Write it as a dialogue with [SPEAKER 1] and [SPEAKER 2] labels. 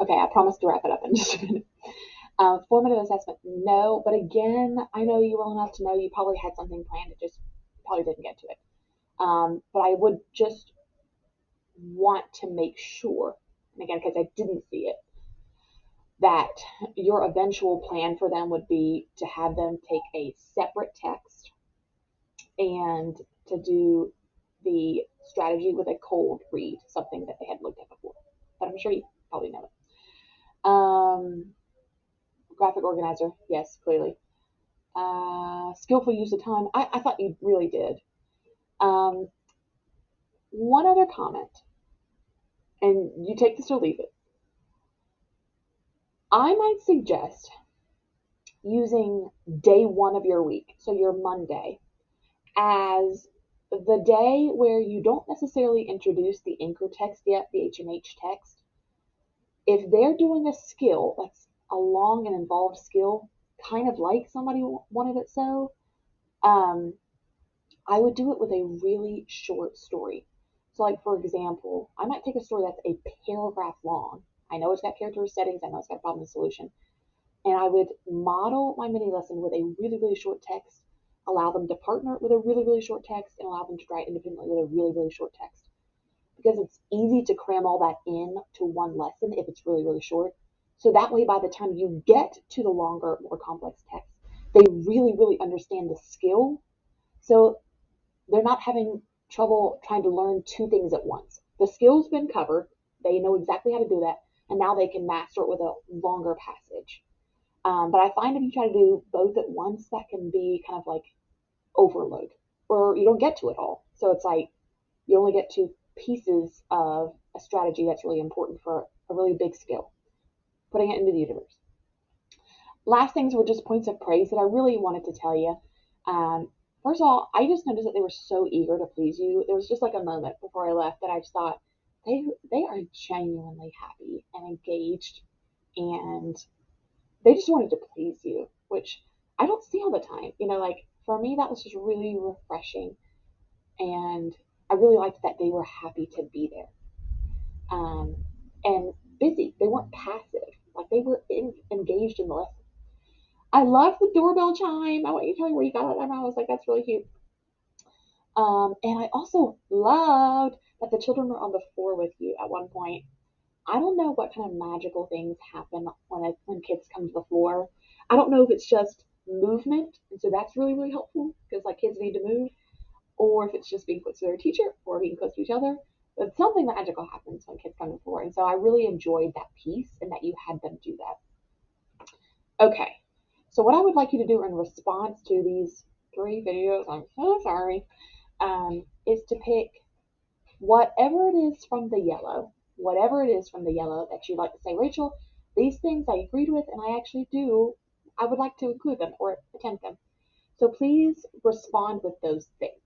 [SPEAKER 1] Okay, I promise to wrap it up in just a minute. Formative assessment, no. But again, I know you well enough to know you probably had something planned. It just probably didn't get to it. But I would just want to make sure, and again, because I didn't see it, that your eventual plan for them would be to have them take a separate text and to do the strategy with a cold read, something that they had looked at before. But I'm sure you probably know it. Graphic organizer, yes, clearly. Skillful use of time, I thought you really did. Um, One other comment, and you take this or leave it. I might suggest using day one of your week, so your Monday, as the day where you don't necessarily introduce the anchor text yet, the HMH text. If they're doing a skill that's a long and involved skill, kind of like somebody wanted it so, um, I would do it with a really short story. So, like for example, I might take a story that's a paragraph long. I know it's got character settings, I know it's got a problem and solution, and I would model my mini lesson with a really, really short text, allow them to partner with a really, really short text, and allow them to write independently with a really, really short text. Because it's easy to cram all that in to one lesson if it's really, really short. So that way, by the time you get to the longer, more complex text, they really, really understand the skill. So they're not having trouble trying to learn two things at once. The skill's been covered, they know exactly how to do that, and now they can master it with a longer passage. But I find if you try to do both at once, that can be kind of like overload, or you don't get to it all. So it's like you only get to pieces of a strategy that's really important for a really big skill, putting it into the universe. Last things were just points of praise that I really wanted to tell you. First of all, I just noticed that they were so eager to please you. There was just like a moment before I left that I just thought they are genuinely happy and engaged, and they just wanted to please you, which I don't see all the time. Like for me, that was just really refreshing, and I really liked that they were happy to be there, and busy. They weren't passive; like they were engaged in the lesson. I love the doorbell chime. I want you to tell me where you got it. I was like, that's really cute. And I also loved that the children were on the floor with you at one point. I don't know what kind of magical things happen when kids come to the floor. I don't know if it's just movement, and so that's really, really helpful because like kids need to move, or if it's just being close to their teacher or being close to each other. But something magical happens when kids come to the floor, and so I really enjoyed that piece and that you had them do that. Okay, so what I would like you to do in response to these three videos, I'm so sorry, is to pick whatever it is from the yellow that you'd like to say, Rachel, these things I agreed with and I actually do, I would like to include them or attempt them. So please respond with those things.